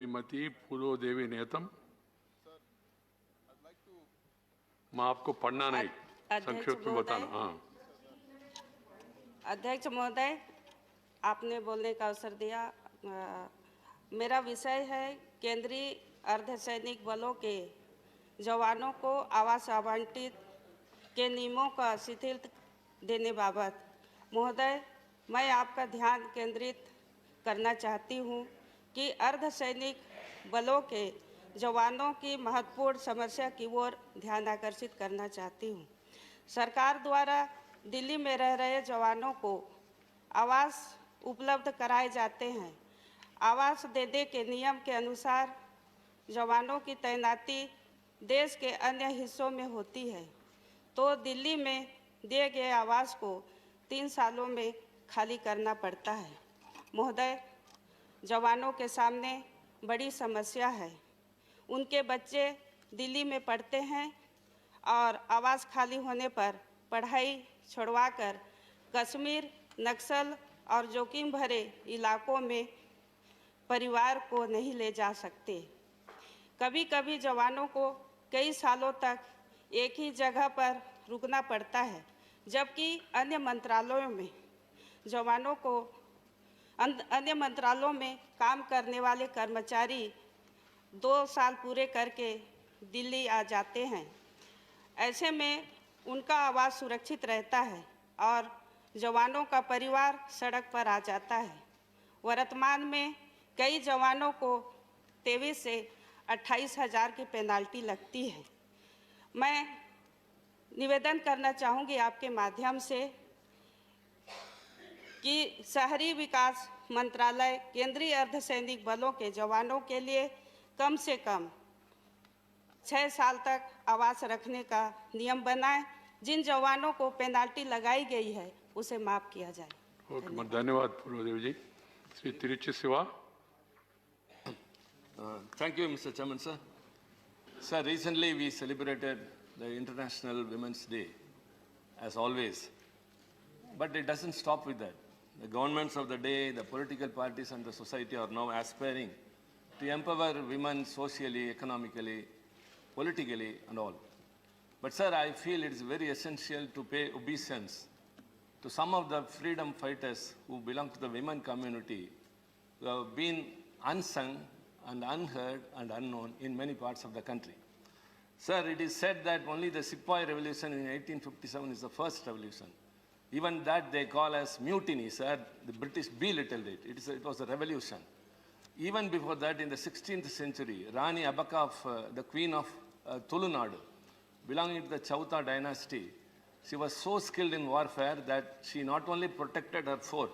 श्रीमती फूलो देवी नेतम। मैं आपको पढ़ना नहीं, संक्षिप्त में बताना। हाँ, अध्यक्ष महोदय, आपने बोलने का अवसर दिया। मेरा विषय है केंद्रीय अर्धसैनिक बलों के जवानों को आवास आवंटित के नियमों का शिथिल देने बाबत। महोदय, मैं आपका ध्यान केंद्रित करना चाहती हूँ कि अर्धसैनिक बलों के जवानों की महत्वपूर्ण समस्या की ओर ध्यान आकर्षित करना चाहती हूँ। सरकार द्वारा दिल्ली में रह रहे जवानों को आवास उपलब्ध कराए जाते हैं। आवास देने के नियम के अनुसार जवानों की तैनाती देश के अन्य हिस्सों में होती है, तो दिल्ली में दिए गए आवास को 3 सालों में खाली करना पड़ता है। महोदय, जवानों के सामने बड़ी समस्या है। उनके बच्चे दिल्ली में पढ़ते हैं और आवास खाली होने पर पढ़ाई छुड़वाकर कश्मीर, नक्सल और जोखिम भरे इलाकों में परिवार को नहीं ले जा सकते। कभी कभी जवानों को कई सालों तक एक ही जगह पर रुकना पड़ता है, जबकि अन्य मंत्रालयों में काम करने वाले कर्मचारी 2 साल पूरे करके दिल्ली आ जाते हैं। ऐसे में उनका आवास सुरक्षित रहता है और जवानों का परिवार सड़क पर आ जाता है। वर्तमान में कई जवानों को 23 से 28 हज़ार की पेनाल्टी लगती है। मैं निवेदन करना चाहूँगी आपके माध्यम से कि शहरी विकास मंत्रालय केंद्रीय अर्धसैनिक बलों के जवानों के लिए कम से कम 6 साल तक आवास रखने का नियम बनाए। जिन जवानों को पेनाल्टी लगाई गई है उसे माफ़ किया जाए। धन्यवाद फूलोदेवी जी। Shri Tiruchi Shiva. Thank you, Mr. Chairman, sir. Sir, recently we celebrated the International Women's Day, as always. But it doesn't stop with that. The governments of the day, the political parties and the society are now aspiring to empower women socially, economically, politically and all. But sir, I feel it is very essential to pay obeisance to some of the freedom fighters who belong to the women community, who have been unsung and unheard and unknown in many parts of the country. Sir, it is said that only the Sepoy Revolution in 1857 is the first revolution. Even that they call as mutiny, sir. The British belittled it. It was a revolution. Even before that, in the 16th century, Rani Abaka of the Queen of Tulunadu, belonging to the Chauta dynasty, she was so skilled in warfare that she not only protected her fort,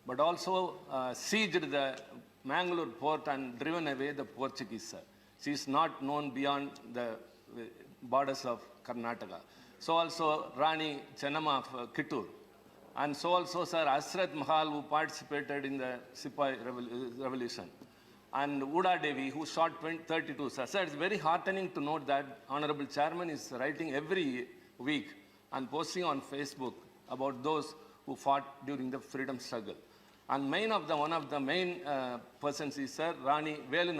but also sieged the Mangalore port and driven away the Portuguese, sir. She is not known beyond the borders of Karnataka. So also Rani Chennamma of Kittur. And so also, sir, Asrat Mahal, who participated in the Sepoy Revolution. And Uda Devi, who shot 32, sir. Sir, it's very heartening to note that Honorable Chairman is writing every week and posting on Facebook about those who fought during the freedom struggle. And one of the main persons is, sir, Rani Velu